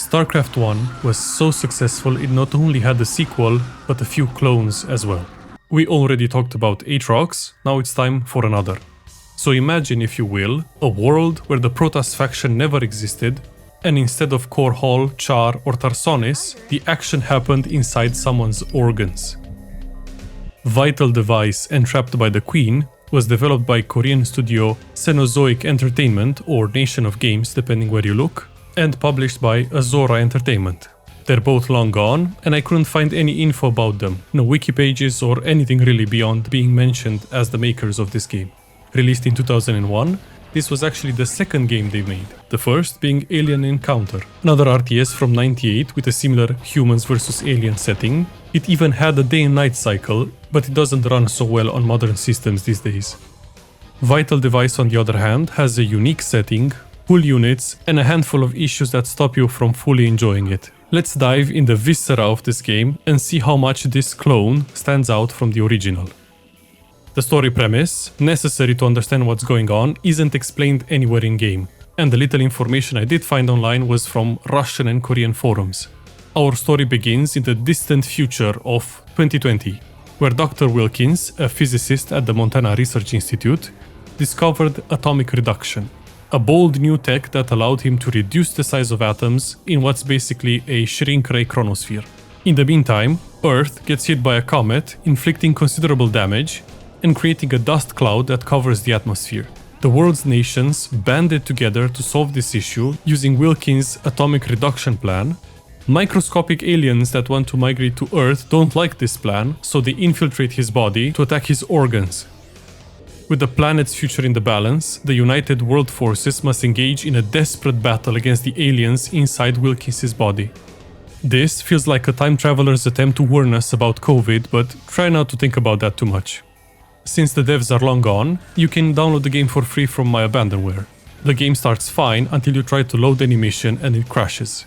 StarCraft 1 was so successful it not only had a sequel, but a few clones as well. We already talked about Atrox, now it's time for another. So imagine, if you will, a world where the Protoss faction never existed, and instead of Core Hall, Char or Tarsonis, the action happened inside someone's organs. Vital Device, Entrapped by the Queen, was developed by Korean studio Cenozoic Entertainment, or Nation of Games depending where you look, and published by Azora Entertainment. They're both long gone, and I couldn't find any info about them, no wiki pages or anything really beyond being mentioned as the makers of this game. Released in 2001, this was actually the second game they made, the first being Alien Encounter, another RTS from '98 with a similar humans versus alien setting. It even had a day and night cycle, but it doesn't run so well on modern systems these days. Vital Device, on the other hand, has a unique setting, cool units, and a handful of issues that stop you from fully enjoying it. Let's dive in the viscera of this game and see how much this clone stands out from the original. The story premise, necessary to understand what's going on, isn't explained anywhere in-game, and the little information I did find online was from Russian and Korean forums. Our story begins in the distant future of 2020, where Dr. Wilkins, a physicist at the Montana Research Institute, discovered atomic reduction, a bold new tech that allowed him to reduce the size of atoms in what's basically a shrink-ray chronosphere. In the meantime, Earth gets hit by a comet, inflicting considerable damage and creating a dust cloud that covers the atmosphere. The world's nations banded together to solve this issue using Wilkins' atomic reduction plan. Microscopic aliens that want to migrate to Earth don't like this plan, so they infiltrate his body to attack his organs. With the planet's future in the balance, the united world forces must engage in a desperate battle against the aliens inside Wilkins' body. This feels like a time traveler's attempt to warn us about COVID, but try not to think about that too much. Since the devs are long gone, you can download the game for free from my abandonware. The game starts fine until you try to load any mission and it crashes.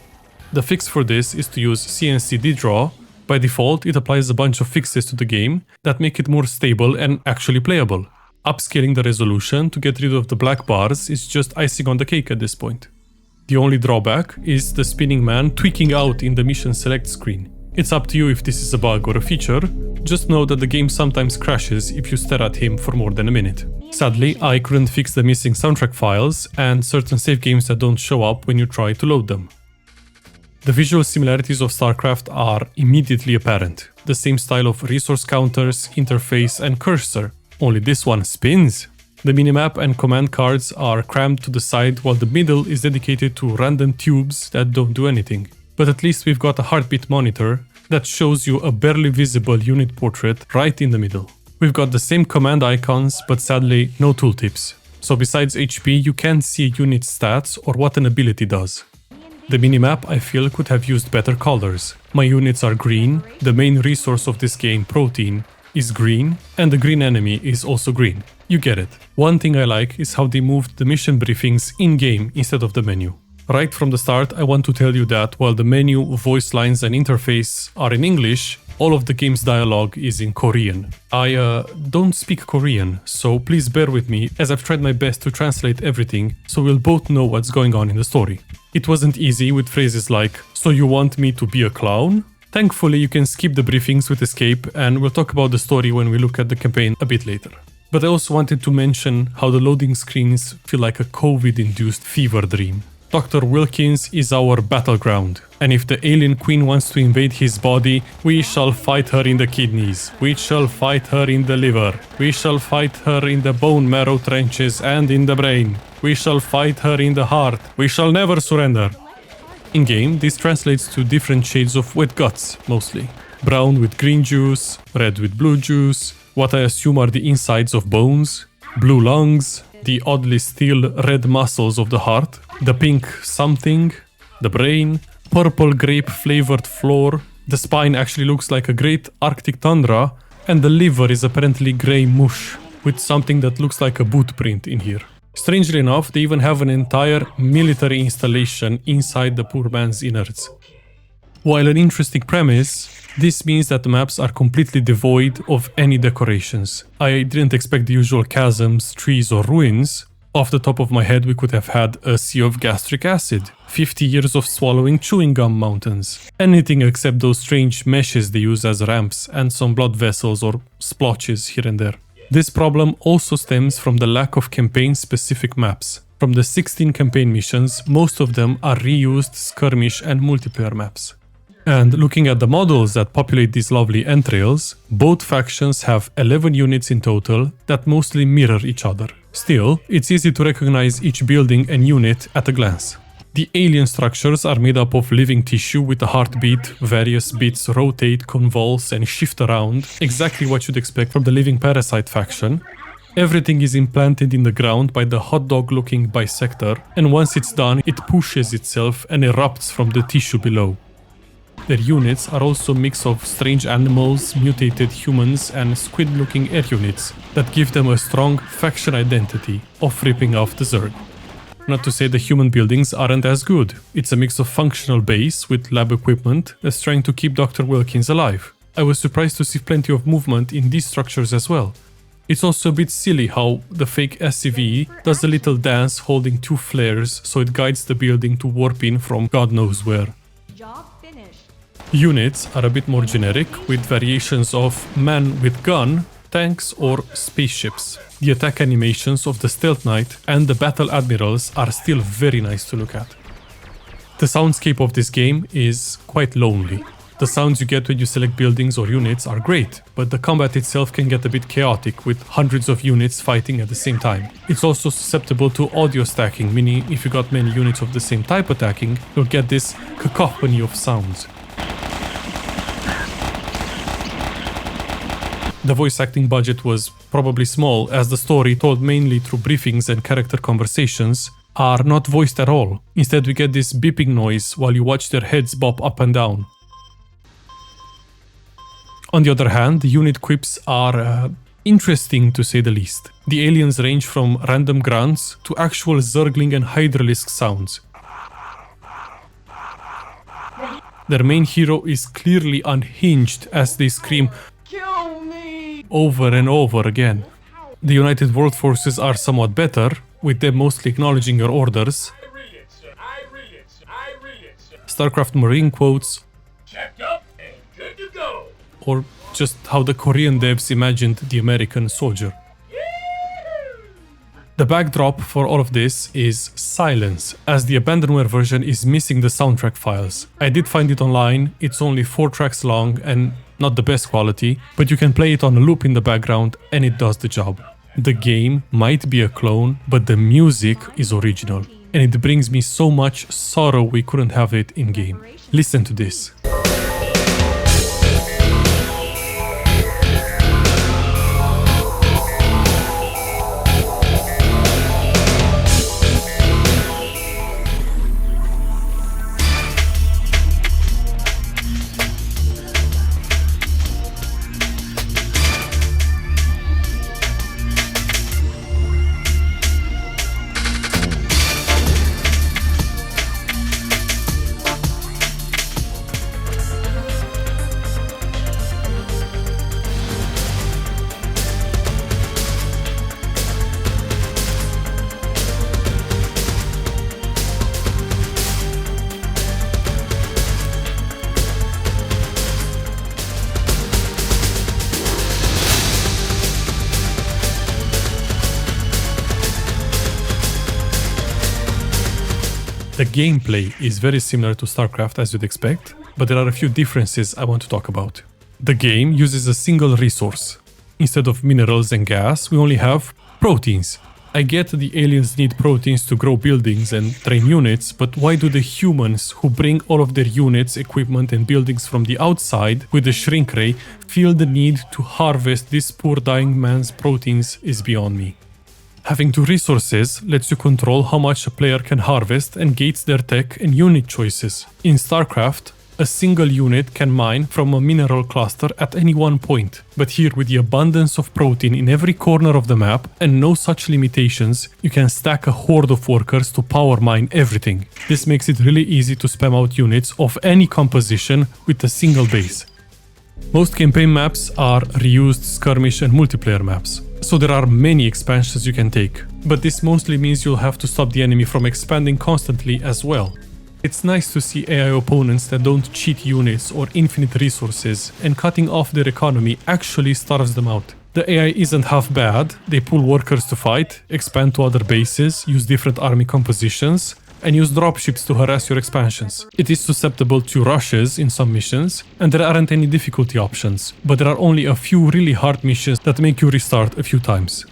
The fix for this is to use CNC draw. By default, it applies a bunch of fixes to the game that make it more stable and actually playable. Upscaling the resolution to get rid of the black bars is just icing on the cake at this point. The only drawback is the spinning man tweaking out in the mission select screen. It's up to you if this is a bug or a feature, just know that the game sometimes crashes if you stare at him for more than a minute. Sadly, I couldn't fix the missing soundtrack files and certain save games that don't show up when you try to load them. The visual similarities of StarCraft are immediately apparent. The same style of resource counters, interface and cursor, only this one spins. The minimap and command cards are crammed to the side while the middle is dedicated to random tubes that don't do anything. But at least we've got a heartbeat monitor that shows you a barely visible unit portrait right in the middle. We've got the same command icons, but sadly no tooltips. So besides HP, you can't see a unit's stats or what an ability does. The minimap, I feel, could have used better colors. My units are green, the main resource of this game, protein, is green, and the green enemy is also green. You get it. One thing I like is how they moved the mission briefings in-game instead of the menu. Right from the start, I want to tell you that while the menu, voice lines and interface are in English, all of the game's dialogue is in Korean. I don't speak Korean, so please bear with me as I've tried my best to translate everything so we'll both know what's going on in the story. It wasn't easy with phrases like, "So you want me to be a clown?" Thankfully, you can skip the briefings with escape, and we'll talk about the story when we look at the campaign a bit later. But I also wanted to mention how the loading screens feel like a COVID-induced fever dream. Dr. Wilkins is our battleground, and if the alien queen wants to invade his body, we shall fight her in the kidneys, we shall fight her in the liver, we shall fight her in the bone marrow trenches and in the brain, we shall fight her in the heart, we shall never surrender. In-game, this translates to different shades of wet guts, mostly. Brown with green juice, red with blue juice, what I assume are the insides of bones, blue lungs, the oddly still red muscles of the heart, the pink something, the brain, purple grape-flavored floor, the spine actually looks like a great Arctic tundra, and the liver is apparently grey mush, with something that looks like a boot print in here. Strangely enough, they even have an entire military installation inside the poor man's innards. While an interesting premise, this means that the maps are completely devoid of any decorations. I didn't expect the usual chasms, trees or ruins, Off the top of my head, we could have had a sea of gastric acid, 50 years of swallowing chewing gum mountains, anything except those strange meshes they use as ramps, and some blood vessels or splotches here and there. This problem also stems from the lack of campaign-specific maps. From the 16 campaign missions, most of them are reused skirmish and multiplayer maps. And looking at the models that populate these lovely entrails, both factions have 11 units in total that mostly mirror each other. Still, it's easy to recognize each building and unit at a glance. The alien structures are made up of living tissue with a heartbeat, various bits rotate, convulse and shift around, exactly what you'd expect from the living parasite faction. Everything is implanted in the ground by the hot dog looking bisector, and once it's done, it pushes itself and erupts from the tissue below. Their units are also a mix of strange animals, mutated humans and squid-looking air units that give them a strong faction identity of ripping off the Zerg. Not to say the human buildings aren't as good. It's a mix of functional base with lab equipment that's trying to keep Dr. Wilkins alive. I was surprised to see plenty of movement in these structures as well. It's also a bit silly how the fake SCV does a little dance holding two flares so it guides the building to warp in from God knows where. Job finished. Units are a bit more generic, with variations of man with gun, tanks or spaceships. The attack animations of the Stealth Knight and the Battle Admirals are still very nice to look at. The soundscape of this game is quite lonely. The sounds you get when you select buildings or units are great, but the combat itself can get a bit chaotic with hundreds of units fighting at the same time. It's also susceptible to audio stacking, meaning if you got many units of the same type attacking, you'll get this cacophony of sounds. The voice acting budget was probably small, as the story, told mainly through briefings and character conversations, are not voiced at all. Instead, we get this beeping noise while you watch their heads bop up and down. On the other hand, the unit quips are interesting to say the least. The aliens range from random grunts to actual Zergling and Hydralisk sounds. Their main hero is clearly unhinged as they scream Kill me! over and over again. The United World Forces are somewhat better, with them mostly acknowledging your orders. I read it, sir. I read it, sir. I read it, sir. StarCraft Marine quotes, Checked up and good to go. or just how the Korean devs imagined the American soldier. The backdrop for all of this is silence, as the abandonware version is missing the soundtrack files. I did find it online, it's only 4 tracks long and not the best quality, but you can play it on a loop in the background and it does the job. The game might be a clone, but the music is original, and it brings me so much sorrow we couldn't have it in-game. Listen to this. The gameplay is very similar to StarCraft as you'd expect, but there are a few differences I want to talk about. The game uses a single resource. Instead of minerals and gas, we only have proteins. I get the aliens need proteins to grow buildings and train units, but why do the humans who bring all of their units, equipment and buildings from the outside with the shrink ray feel the need to harvest this poor dying man's proteins is beyond me. Having 2 resources lets you control how much a player can harvest and gates their tech and unit choices. In StarCraft, a single unit can mine from a mineral cluster at any one point, but here with the abundance of protein in every corner of the map and no such limitations, you can stack a horde of workers to power mine everything. This makes it really easy to spam out units of any composition with a single base. Most campaign maps are reused skirmish and multiplayer maps. So there are many expansions you can take, but this mostly means you'll have to stop the enemy from expanding constantly as well. It's nice to see AI opponents that don't cheat units or infinite resources, and cutting off their economy actually starves them out. The AI isn't half bad, they pull workers to fight, expand to other bases, use different army compositions, and use dropships to harass your expansions. It is susceptible to rushes in some missions, and there aren't any difficulty options, but there are only a few really hard missions that make you restart a few times.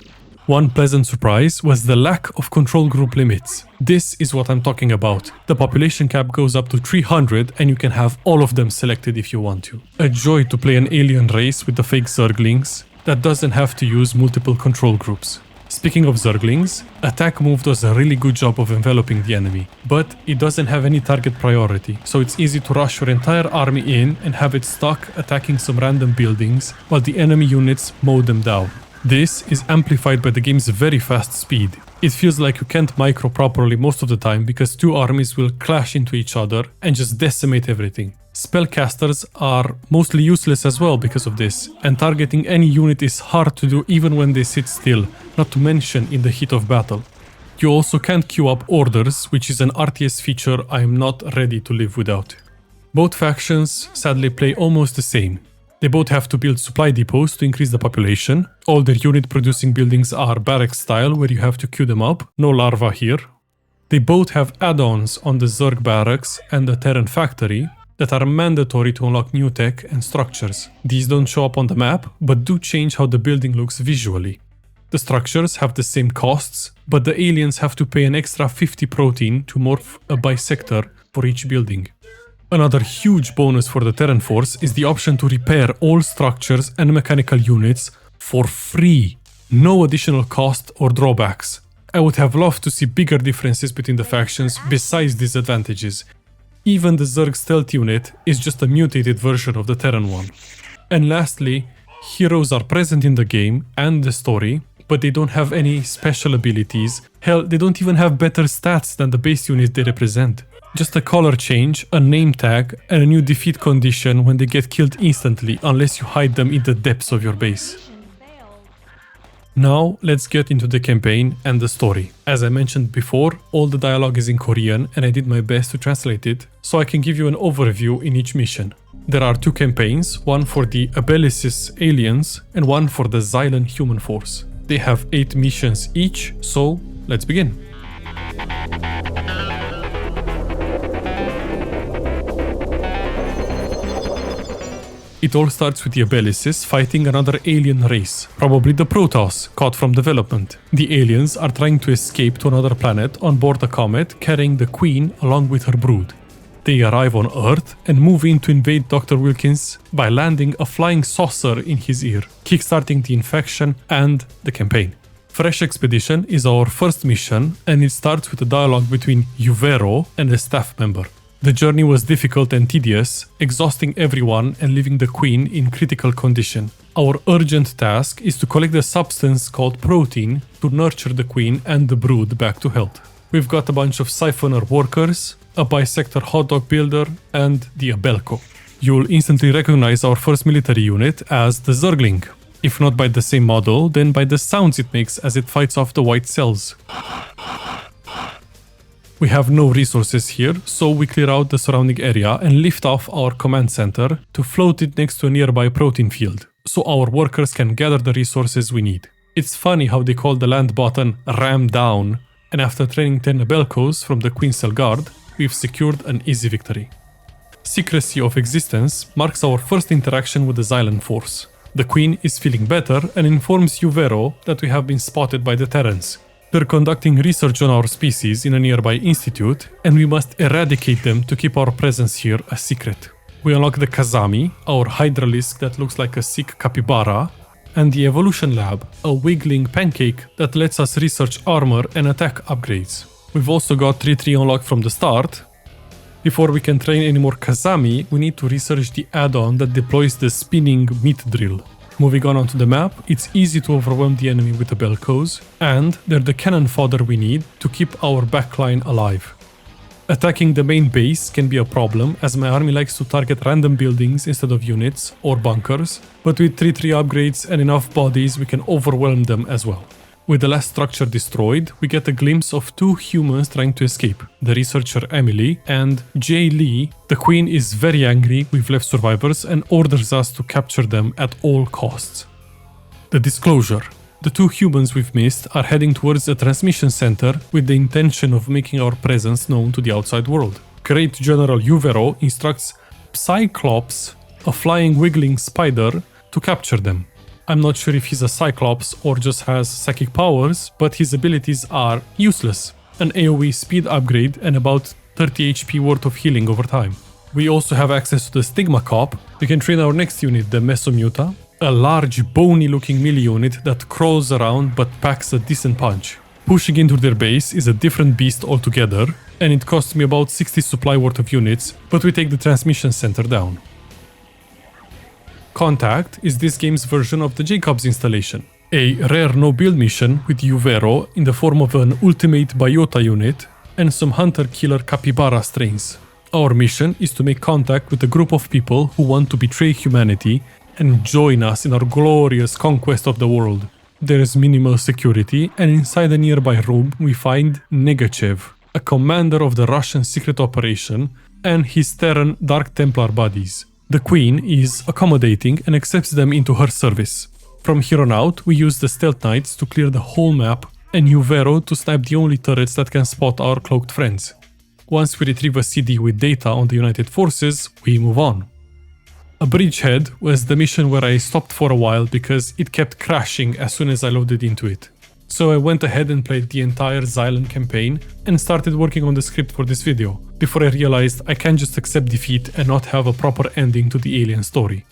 One pleasant surprise was the lack of control group limits. This is what I'm talking about. The population cap goes up to 300 and you can have all of them selected if you want to. A joy to play an alien race with the fake Zerglings that doesn't have to use multiple control groups. Speaking of Zerglings, Attack Move does a really good job of enveloping the enemy, but it doesn't have any target priority, so it's easy to rush your entire army in and have it stuck attacking some random buildings while the enemy units mow them down. This is amplified by the game's very fast speed. It feels like you can't micro properly most of the time because two armies will clash into each other and just decimate everything. Spellcasters are mostly useless as well because of this, and targeting any unit is hard to do even when they sit still, not to mention in the heat of battle. You also can't queue up orders, which is an RTS feature I am not ready to live without. Both factions sadly play almost the same. They both have to build supply depots to increase the population. All their unit producing buildings are barrack style where you have to queue them up, no larva here. They both have add-ons on the Zerg barracks and the Terran factory that are mandatory to unlock new tech and structures. These don't show up on the map, but do change how the building looks visually. The structures have the same costs, but the aliens have to pay an extra 50 protein to morph a bisector for each building. Another huge bonus for the Terran Force is the option to repair all structures and mechanical units for free. No additional cost or drawbacks. I would have loved to see bigger differences between the factions besides these advantages. Even the Zerg stealth unit is just a mutated version of the Terran one. And lastly, heroes are present in the game and the story, but they don't have any special abilities. Hell, they don't even have better stats than the base units they represent. Just a color change, a name tag, and a new defeat condition when they get killed instantly unless you hide them in the depths of your base. Now let's get into the campaign and the story. As I mentioned before, all the dialogue is in Korean and I did my best to translate it, so I can give you an overview in each mission. There are two campaigns, one for the Abelisys aliens and one for the Zylen human force. They have 8 missions each, so let's begin. It all starts with the Abelisys fighting another alien race, probably the Protoss, caught from development. The aliens are trying to escape to another planet on board a comet carrying the Queen along with her brood. They arrive on Earth and move in to invade Dr. Wilkins by landing a flying saucer in his ear, kickstarting the infection and the campaign. Fresh Expedition is our first mission and it starts with a dialogue between Uvero and a staff member. The journey was difficult and tedious, exhausting everyone and leaving the Queen in critical condition. Our urgent task is to collect a substance called protein to nurture the Queen and the brood back to health. We've got a bunch of siphoner workers, a bisector hotdog builder, and the Abelko. You'll instantly recognize our first military unit as the Zergling. If not by the same model, then by the sounds it makes as it fights off the white cells. We have no resources here, so we clear out the surrounding area and lift off our command center to float it next to a nearby protein field, so our workers can gather the resources we need. It's funny how they call the land button ram down, and after training 10 Abelkos from the Queen Cell Guard, we've secured an easy victory. Secrecy of existence marks our first interaction with the Zylen force. The Queen is feeling better and informs Uvero that we have been spotted by the Terrans. They're conducting research on our species in a nearby institute, and we must eradicate them to keep our presence here a secret. We unlock the Kazami, our hydralisk that looks like a sick capybara, and the Evolution Lab, a wiggling pancake that lets us research armor and attack upgrades. We've also got 3-3 unlocked from the start. Before we can train any more Kazami, we need to research the add-on that deploys the spinning meat drill. Moving on onto the map, it's easy to overwhelm the enemy with the Belkos, and they're the cannon fodder we need to keep our backline alive. Attacking the main base can be a problem, as my army likes to target random buildings instead of units or bunkers, but with 3-3 upgrades and enough bodies we can overwhelm them as well. With the last structure destroyed, we get a glimpse of 2 humans trying to escape, the researcher Emily and Jay Lee. The queen is very angry with left survivors and orders us to capture them at all costs. The disclosure. The 2 humans we've missed are heading towards a transmission center with the intention of making our presence known to the outside world. Great General Uvero instructs Cyclops, a flying wiggling spider, to capture them. I'm not sure if he's a Cyclops or just has psychic powers, but his abilities are useless. An AoE speed upgrade and about 30 HP worth of healing over time. We also have access to the Stigma Cop. We can train our next unit, the Mesomuta, a large bony looking melee unit that crawls around but packs a decent punch. Pushing into their base is a different beast altogether, and it costs me about 60 supply worth of units, but we take the transmission center down. Contact is this game's version of the Jacobs installation, a rare no-build mission with Uvero in the form of an ultimate biota unit and some hunter-killer capybara strains. Our mission is to make contact with a group of people who want to betray humanity and join us in our glorious conquest of the world. There is minimal security, and inside a nearby room we find Negachev, a commander of the Russian secret operation, and his Terran Dark Templar buddies. The Queen is accommodating and accepts them into her service. From here on out, we use the Stealth Knights to clear the whole map, and Uvero to snipe the only turrets that can spot our cloaked friends. Once we retrieve a CD with data on the United Forces, we move on. A bridgehead was the mission where I stopped for a while because it kept crashing as soon as I loaded into it. So I went ahead and played the entire Zylen campaign and started working on the script for this video, before I realized I can't just accept defeat and not have a proper ending to the alien story.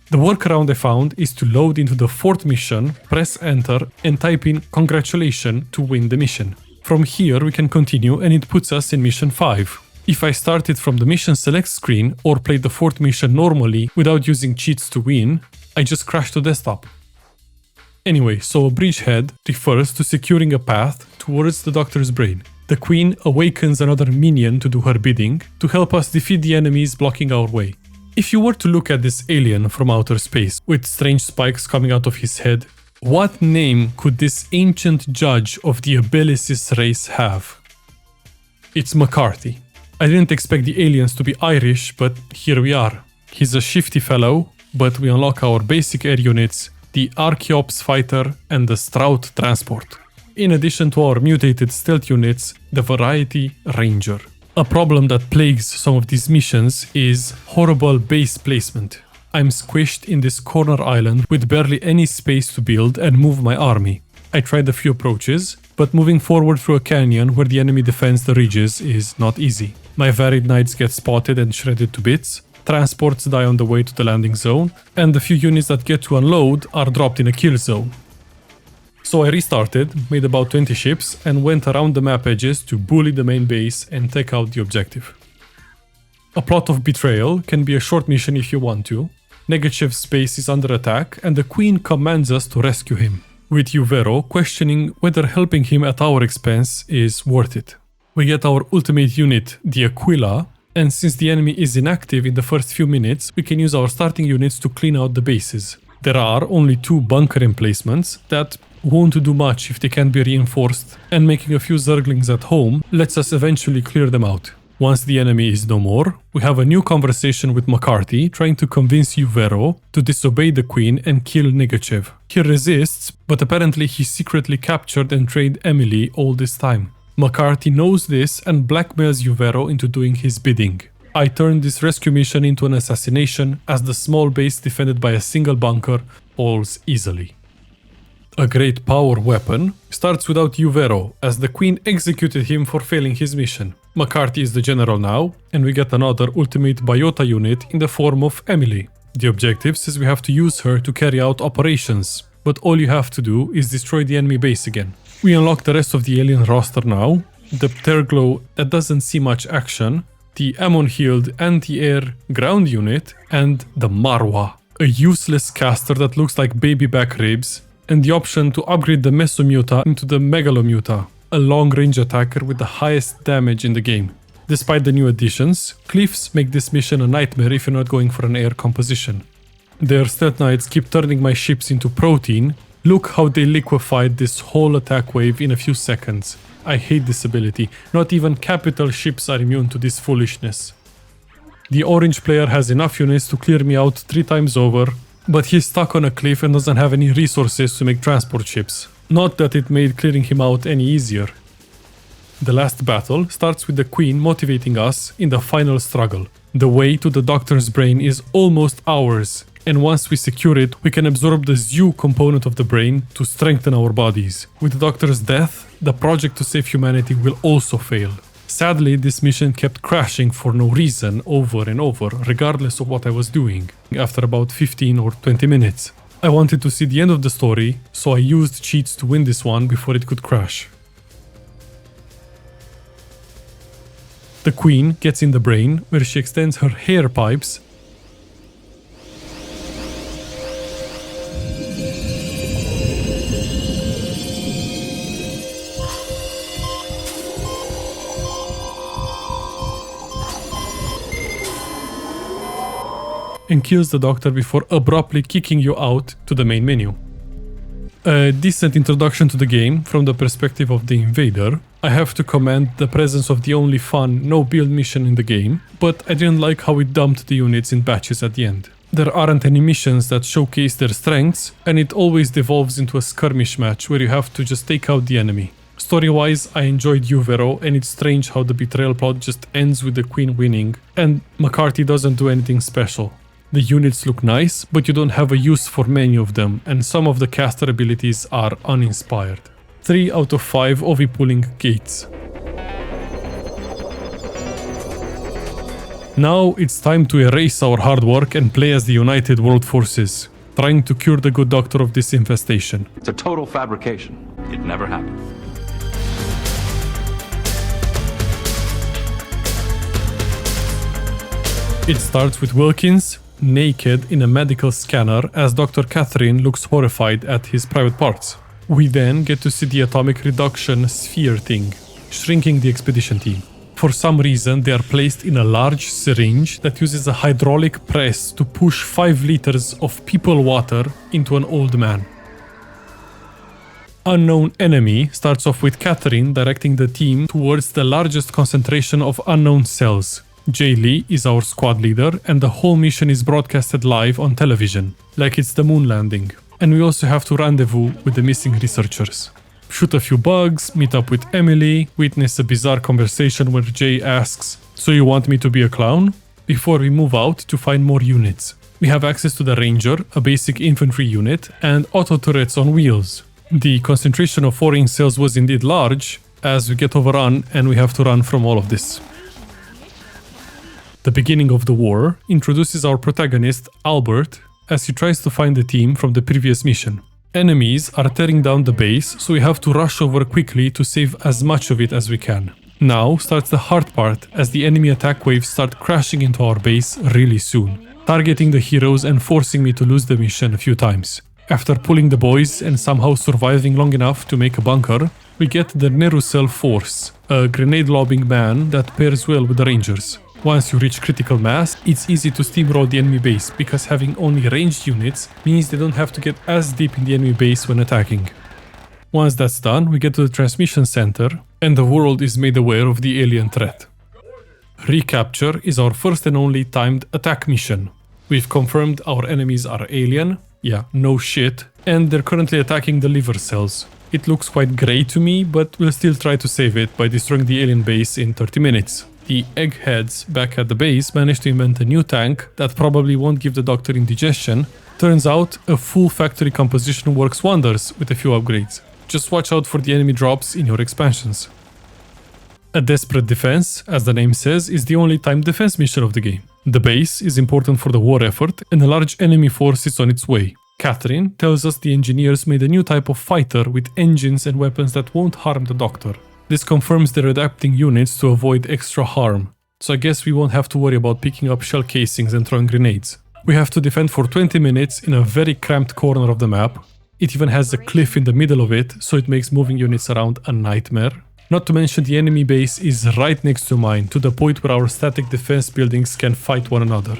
The workaround I found is to load into the 4th mission, press enter and type in "Congratulations" to win the mission. From here we can continue and it puts us in mission 5. If I started from the mission select screen or played the 4th mission normally without using cheats to win, I just crashed to desktop. Anyway, so a bridgehead refers to securing a path towards the Doctor's brain. The Queen awakens another minion to do her bidding to help us defeat the enemies blocking our way. If you were to look at this alien from outer space with strange spikes coming out of his head, what name could this ancient judge of the Abelisys race have? It's McCarthy. I didn't expect the aliens to be Irish, but here we are. He's a shifty fellow, but we unlock our basic air units, the Archeops Fighter and the Strout Transport. In addition to our mutated stealth units, the Variety Ranger. A problem that plagues some of these missions is horrible base placement. I'm squished in this corner island with barely any space to build and move my army. I tried a few approaches, but moving forward through a canyon where the enemy defends the ridges is not easy. My varied knights get spotted and shredded to bits, transports die on the way to the landing zone, and the few units that get to unload are dropped in a kill zone. So I restarted, made about 20 ships, and went around the map edges to bully the main base and take out the objective. A plot of betrayal can be a short mission if you want to. Negachev's base is under attack, and the Queen commands us to rescue him, with Uvero questioning whether helping him at our expense is worth it. We get our ultimate unit, the Aquila, and since the enemy is inactive in the first few minutes, we can use our starting units to clean out the bases. There are only 2 bunker emplacements that won't do much if they can't be reinforced, and making a few zerglings at home lets us eventually clear them out. Once the enemy is no more, we have a new conversation with McCarthy trying to convince Uvero to disobey the Queen and kill Negachev. He resists, but apparently he secretly captured and trained Emily all this time. McCarthy knows this and blackmails Uvero into doing his bidding. I turned this rescue mission into an assassination as the small base defended by a single bunker falls easily. A great power weapon starts without Uvero as the Queen executed him for failing his mission. McCarthy is the general now, and we get another ultimate biota unit in the form of Emily. The objective says we have to use her to carry out operations, but all you have to do is destroy the enemy base again. We unlock the rest of the alien roster now, the Terglow that doesn't see much action, the Ammon-healed anti-air ground unit, and the Marwa, a useless caster that looks like baby back ribs, and the option to upgrade the Mesomuta into the Megalomuta, a long-range attacker with the highest damage in the game. Despite the new additions, cliffs make this mission a nightmare if you're not going for an air composition. Their stealth knights keep turning my ships into protein. Look how they liquefied this whole attack wave in a few seconds. I hate this ability. Not even capital ships are immune to this foolishness. The orange player has enough units to clear me out 3 times over, but he's stuck on a cliff and doesn't have any resources to make transport ships. Not that it made clearing him out any easier. The last battle starts with the Queen motivating us in the final struggle. The way to the Doctor's brain is almost ours, and once we secure it, we can absorb the Zoo component of the brain to strengthen our bodies. With the Doctor's death, the project to save humanity will also fail. Sadly, this mission kept crashing for no reason over and over, regardless of what I was doing, after about 15 or 20 minutes. I wanted to see the end of the story, so I used cheats to win this one before it could crash. The Queen gets in the brain, where she extends her hair pipes and kills the Doctor before abruptly kicking you out to the main menu. A decent introduction to the game from the perspective of the invader. I have to commend the presence of the only fun no-build mission in the game, but I didn't like how it dumped the units in batches at the end. There aren't any missions that showcase their strengths, and it always devolves into a skirmish match where you have to just take out the enemy. Story-wise, I enjoyed Uvero, and it's strange how the betrayal plot just ends with the Queen winning, and McCarthy doesn't do anything special. The units look nice, but you don't have a use for many of them, and some of the caster abilities are uninspired. 3 out of 5 OV pulling gates. Now it's time to erase our hard work and play as the United World Forces, trying to cure the good Doctor of this infestation. It's a total fabrication. It never happened. It starts with Wilkins, naked in a medical scanner as Dr. Catherine looks horrified at his private parts. We then get to see the atomic reduction sphere thing, shrinking the expedition team. For some reason, they are placed in a large syringe that uses a hydraulic press to push 5 liters of people water into an old man. Unknown Enemy starts off with Catherine directing the team towards the largest concentration of unknown cells. Jay Lee is our squad leader, and the whole mission is broadcasted live on television, like it's the moon landing. And we also have to rendezvous with the missing researchers. Shoot a few bugs, meet up with Emily, witness a bizarre conversation where Jay asks, "So you want me to be a clown?" Before we move out to find more units. We have access to the Ranger, a basic infantry unit, and auto turrets on wheels. The concentration of foreign cells was indeed large, as we get overrun and we have to run from all of this. The beginning of the war introduces our protagonist, Albert, as he tries to find the team from the previous mission. Enemies are tearing down the base, so we have to rush over quickly to save as much of it as we can. Now starts the hard part, as the enemy attack waves start crashing into our base really soon, targeting the heroes and forcing me to lose the mission a few times. After pulling the boys and somehow surviving long enough to make a bunker, we get the Nerusel Force, a grenade-lobbing man that pairs well with the Rangers. Once you reach critical mass, it's easy to steamroll the enemy base, because having only ranged units means they don't have to get as deep in the enemy base when attacking. Once that's done, we get to the transmission center, and the world is made aware of the alien threat. Recapture is our first and only timed attack mission. We've confirmed our enemies are alien, yeah, no shit, and they're currently attacking the liver cells. It looks quite grey to me, but we'll still try to save it by destroying the alien base in 30 minutes. The eggheads back at the base managed to invent a new tank that probably won't give the Doctor indigestion. Turns out, a full factory composition works wonders with a few upgrades. Just watch out for the enemy drops in your expansions. A desperate defense, as the name says, is the only timed defense mission of the game. The base is important for the war effort, and a large enemy force is on its way. Catherine tells us the engineers made a new type of fighter with engines and weapons that won't harm the Doctor. This confirms they're adapting units to avoid extra harm, so I guess we won't have to worry about picking up shell casings and throwing grenades. We have to defend for 20 minutes in a very cramped corner of the map. It even has a cliff in the middle of it, so it makes moving units around a nightmare. Not to mention the enemy base is right next to mine, to the point where our static defense buildings can fight one another.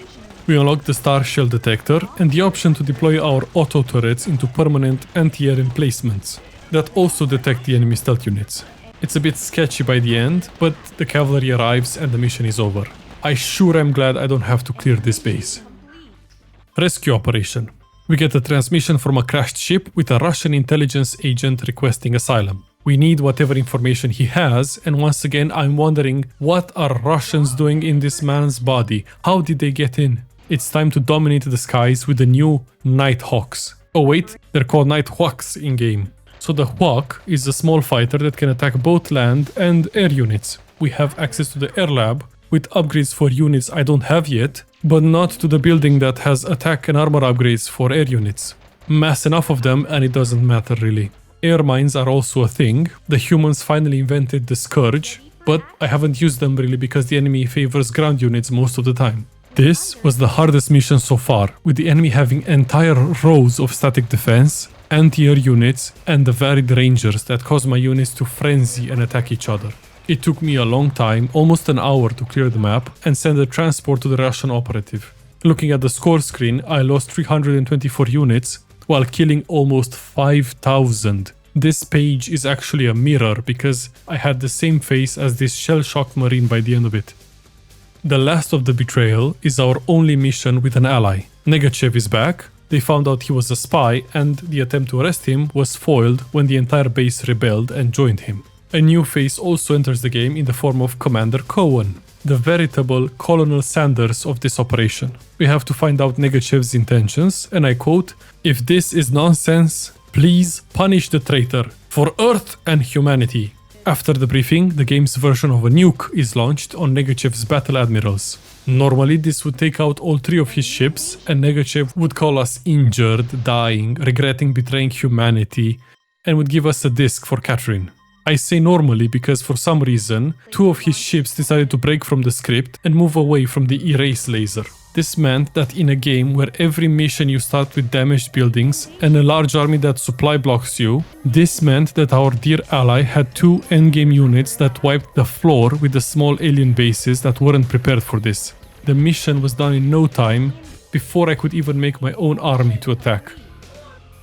We unlock the star shell detector and the option to deploy our auto turrets into permanent anti-air emplacements that also detect the enemy stealth units. It's a bit sketchy by the end, but the cavalry arrives and the mission is over. I sure am glad I don't have to clear this base. Rescue operation. We get a transmission from a crashed ship with a Russian intelligence agent requesting asylum. We need whatever information he has, and once again I'm wondering, what are Russians doing in this man's body? How did they get in? It's time to dominate the skies with the new Nighthawks. Oh wait, they're called Nighthawks in-game. So the Hawk is a small fighter that can attack both land and air units. We have access to the air lab with upgrades for units I don't have yet, but not to the building that has attack and armor upgrades for air units. Mass enough of them and it doesn't matter really. Air mines are also a thing. The humans finally invented the Scourge, but I haven't used them really because the enemy favors ground units most of the time. This was the hardest mission so far, with the enemy having entire rows of static defense, anti-air units, and the varied rangers that cause my units to frenzy and attack each other. It took me a long time, almost an hour, to clear the map and send a transport to the Russian operative. Looking at the score screen, I lost 324 units while killing almost 5,000. This page is actually a mirror because I had the same face as this shell-shocked marine by the end of it. The last of the betrayal is our only mission with an ally. Negachev is back. They found out he was a spy and the attempt to arrest him was foiled when the entire base rebelled and joined him. A new face also enters the game in the form of Commander Cohen, the veritable Colonel Sanders of this operation. We have to find out Negachev's intentions, and I quote, "If this is nonsense, please punish the traitor for Earth and humanity." After the briefing, the game's version of a nuke is launched on Negachev's battle admirals. Normally this would take out all 3 of his ships and Negachev would call us injured, dying, regretting betraying humanity, and would give us a disc for Catherine. I say normally because for some reason 2 of his ships decided to break from the script and move away from the erase laser. This meant that in a game where every mission you start with damaged buildings and a large army that supply blocks you, this meant that our dear ally had 2 endgame units that wiped the floor with the small alien bases that weren't prepared for this. The mission was done in no time before I could even make my own army to attack.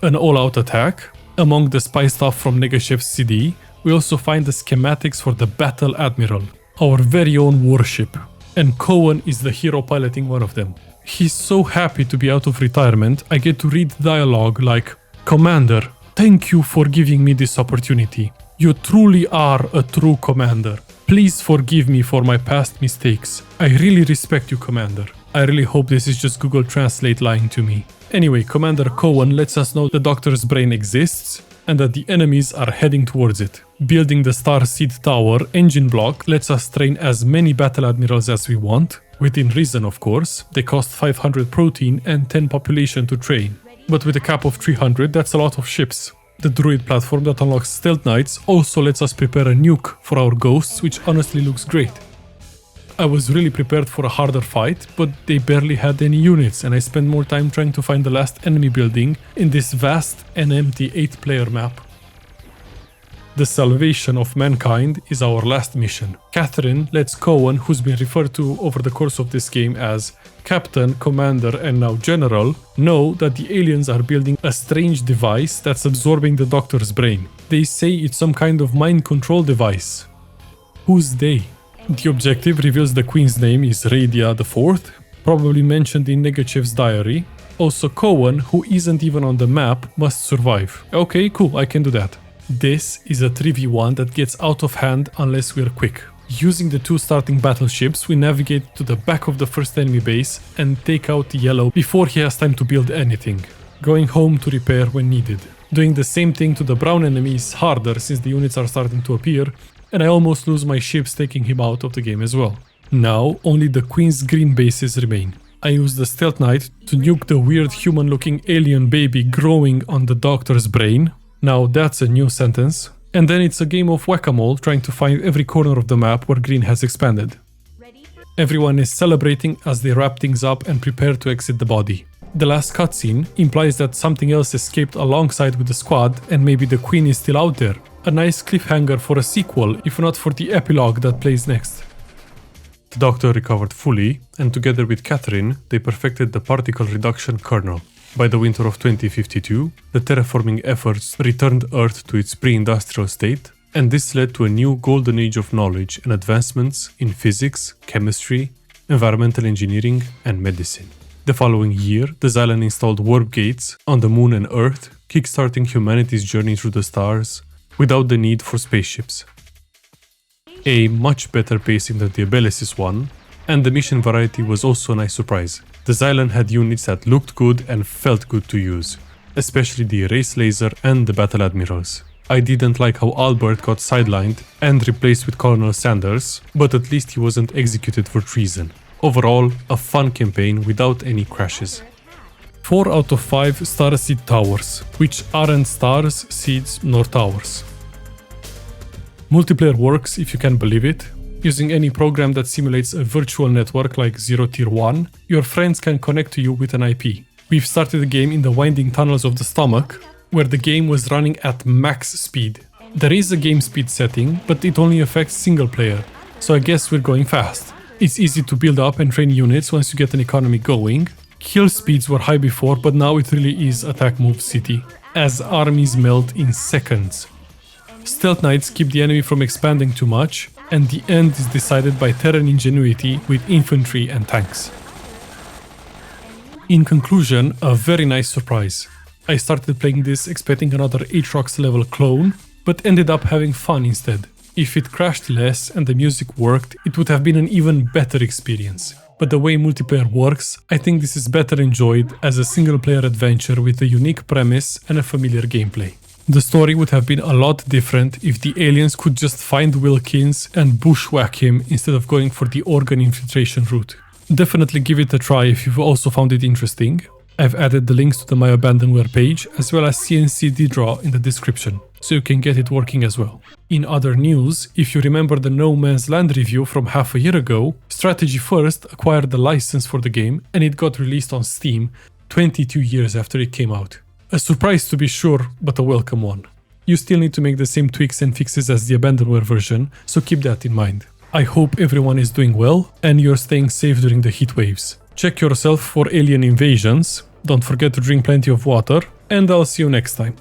An all-out attack. Among the spy stuff from Negachev's CD, we also find the schematics for the Battle Admiral, our very own warship. And Cohen is the hero piloting one of them. He's so happy to be out of retirement, I get to read dialogue like, "Commander, thank you for giving me this opportunity. You truly are a true commander. Please forgive me for my past mistakes. I really respect you, Commander." I really hope this is just Google Translate lying to me. Anyway, Commander Cohen lets us know the Doctor's brain exists and that the enemies are heading towards it. Building the Star Seed Tower engine block lets us train as many battle admirals as we want, within reason of course. They cost 500 protein and 10 population to train. But with a cap of 300, that's a lot of ships. The druid platform that unlocks stealth knights also lets us prepare a nuke for our ghosts, which honestly looks great. I was really prepared for a harder fight, but they barely had any units and I spent more time trying to find the last enemy building in this vast and empty 8-player map. The salvation of mankind is our last mission. Catherine lets Cohen, who's been referred to over the course of this game as Captain, Commander and now General, know that the aliens are building a strange device that's absorbing the Doctor's brain. They say it's some kind of mind control device. Who's they? The objective reveals the Queen's name is Radia IV, probably mentioned in Negachev's diary. Also Cohen, who isn't even on the map, must survive. Okay, cool, I can do that. This is a 3v1 that gets out of hand unless we're quick. Using the 2 starting battleships, we navigate to the back of the first enemy base and take out the yellow before he has time to build anything, going home to repair when needed. Doing the same thing to the brown enemy is harder since the units are starting to appear, and I almost lose my ships taking him out of the game as well. Now, only the Queen's green bases remain. I use the Stealth Knight to nuke the weird human-looking alien baby growing on the Doctor's brain. Now that's a new sentence. And then it's a game of whack-a-mole trying to find every corner of the map where green has expanded. Everyone is celebrating as they wrap things up and prepare to exit the body. The last cutscene implies that something else escaped alongside with the squad and maybe the Queen is still out there. a nice cliffhanger for a sequel, if not for the epilogue that plays next. The Doctor recovered fully, and together with Catherine, they perfected the particle reduction kernel. By the winter of 2052, the terraforming efforts returned Earth to its pre-industrial state, and this led to a new golden age of knowledge and advancements in physics, chemistry, environmental engineering, and medicine. The following year, the Zylen installed warp gates on the Moon and Earth, kickstarting humanity's journey through the stars without the need for spaceships. A much better pacing than the Abelisys one, and the mission variety was also a nice surprise. The Zylen had units that looked good and felt good to use, especially the Erase Laser and the Battle Admirals. I didn't like how Albert got sidelined and replaced with Colonel Sanders, but at least he wasn't executed for treason. Overall, a fun campaign without any crashes. 4 out of 5 star seed towers, which aren't stars, seeds, nor towers. Multiplayer works if you can believe it. Using any program that simulates a virtual network like Zero Tier 1, your friends can connect to you with an IP. We've started the game in the winding tunnels of the stomach, where the game was running at max speed. There is a game speed setting, but it only affects single player, so I guess we're going fast. It's easy to build up and train units once you get an economy going. Kill speeds were high before, but now it really is attack move city, as armies melt in seconds. Stealth Knights keep the enemy from expanding too much, and the end is decided by Terran ingenuity with infantry and tanks. In conclusion, a very nice surprise. I started playing this expecting another Atrox level clone, but ended up having fun instead. If it crashed less and the music worked, it would have been an even better experience. But the way multiplayer works, I think this is better enjoyed as a single-player adventure with a unique premise and a familiar gameplay. The story would have been a lot different if the aliens could just find Wilkins and bushwhack him instead of going for the organ infiltration route. Definitely give it a try if you've also found it interesting. I've added the links to the My Abandonware page as well as CNC draw in the description, so you can get it working as well. In other news, if you remember the No Man's Land review from half a year ago, Strategy First acquired the license for the game and it got released on Steam 22 years after it came out. A surprise to be sure, but a welcome one. You still need to make the same tweaks and fixes as the Abandonware version, so keep that in mind. I hope everyone is doing well and you're staying safe during the heat waves. Check yourself for alien invasions, don't forget to drink plenty of water, and I'll see you next time.